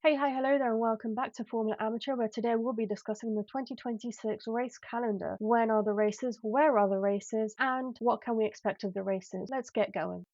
Hey, hi, hello there, and welcome back to Formula Amateur, where today we'll be discussing the 2026 race calendar. When are the races? Where are the races? And what can we expect of the races? Let's get going.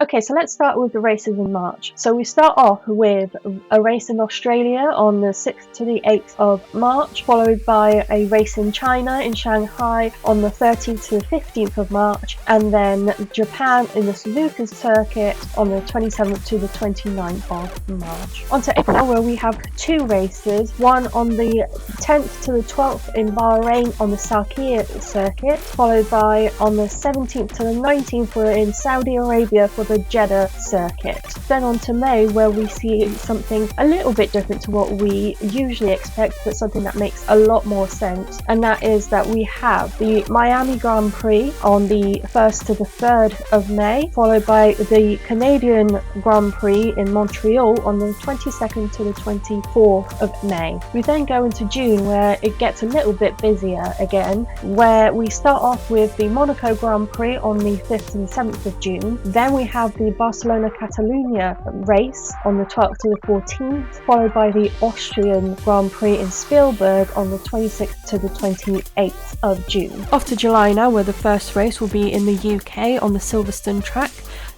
Okay, so let's start with the races in March. So we start off with a race in Australia on the 6th to the 8th of March, followed by a race in China in Shanghai on the 13th to the 15th of March, and then Japan in the Suzuka circuit on the 27th to the 29th of March. On to April, where we have two races, one on the 10th to the 12th in Bahrain on the Sakhir circuit, followed by on the 17th to the 19th we're in Saudi Arabia for the Jeddah circuit. Then on to May, where we see something a little bit different to what we usually expect, but something that makes a lot more sense, and that is that we have the Miami Grand Prix on the 1st to the 3rd of May, followed by the Canadian Grand Prix in Montreal on the 22nd to the 24th of May. We then go into June, where it gets a little bit busier again, where we start off with the Monaco Grand Prix on the 5th and 7th of June. Then we have the Barcelona-Catalunya race on the 12th to the 14th, followed by the Austrian Grand Prix in Spielberg on the 26th to the 28th of June. Off to July now, where the first race will be in the UK on the Silverstone track.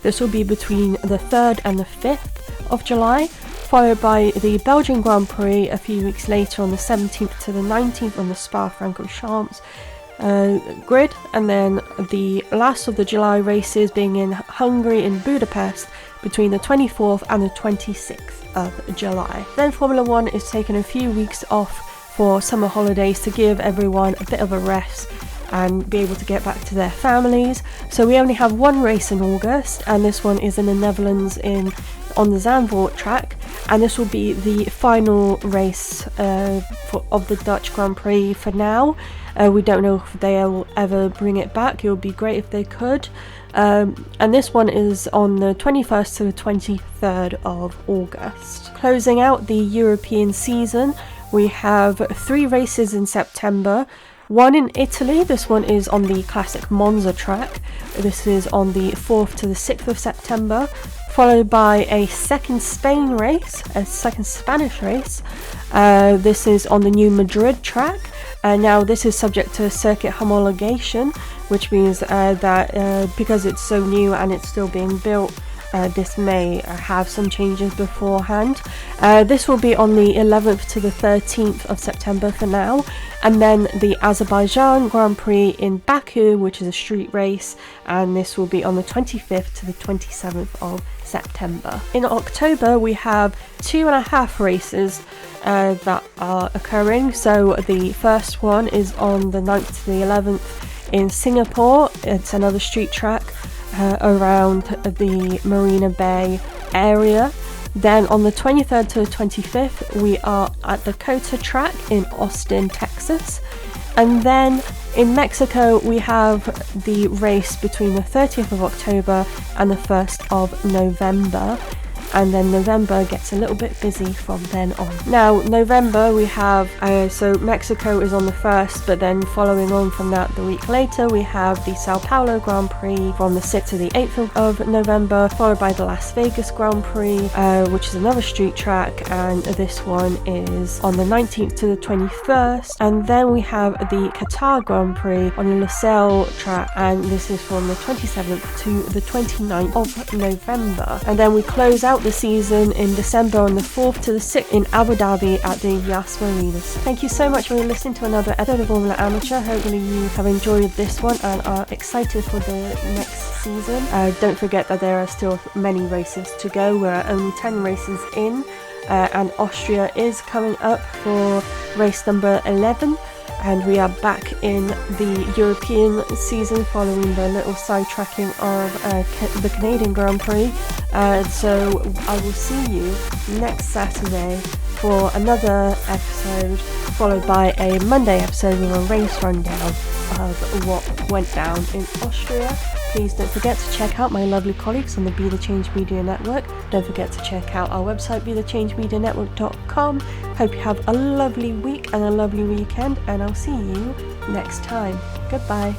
This will be between the 3rd and the 5th of July, followed by the Belgian Grand Prix a few weeks later on the 17th to the 19th on the Spa-Francorchamps grid, and then the last of the July races being in Hungary in Budapest between the 24th and the 26th of July. Then Formula 1 is taking a few weeks off for summer holidays to give everyone a bit of a rest and be able to get back to their families. So we only have one race in August, and this one is in the Netherlands on the Zandvoort track, and this will be the final race of the Dutch Grand Prix for now. We don't know if they'll ever bring it back. It would be great if they could. And this one is on the 21st to the 23rd of August. Closing out the European season, we have three races in September. One in Italy, this one is on the classic Monza track. This is on the 4th to the 6th of September, followed by a second Spain race, a second Spanish race. This is on the new Madrid track. Now this is subject to circuit homologation, which means that because it's so new and it's still being built, this may have some changes beforehand. This will be on the 11th to the 13th of September for now, and then the Azerbaijan Grand Prix in Baku, which is a street race, and this will be on the 25th to the 27th of September. In October we have 2.5 races that are occurring. So the first one is on the 9th to the 11th in Singapore. It's another street track around the Marina Bay area. Then on the 23rd to the 25th we are at the COTA track in Austin, Texas. And then in Mexico we have the race between the 30th of October and the 1st of November. And then November gets a little bit busy from then on. Now, November we have, so Mexico is on the 1st, but then following on from that the week later, we have the Sao Paulo Grand Prix from the 6th to the 8th of November, followed by the Las Vegas Grand Prix, which is another street track, and this one is on the 19th to the 21st. And then we have the Qatar Grand Prix on the Losail track, and this is from the 27th to the 29th of November. And then we close out the season in December on the 4th to the 6th in Abu Dhabi at the Yas Marinas. Thank you so much for listening to another episode of Formula Amateur. Hopefully you have enjoyed this one and are excited for the next season. Don't forget that there are still many races to go. We're only 10 races in, and Austria is coming up for race number 11. And we are back in the European season following the little sidetracking of the Canadian Grand Prix. So I will see you next Saturday for another episode, followed by a Monday episode with a race rundown of what went down in Austria. please don't forget to check out my lovely colleagues on the Be The Change Media Network. Don't forget to check out our website, BeTheChangeMediaNetwork.com. Hope you have a lovely week and a lovely weekend, and I'll see you next time. Goodbye.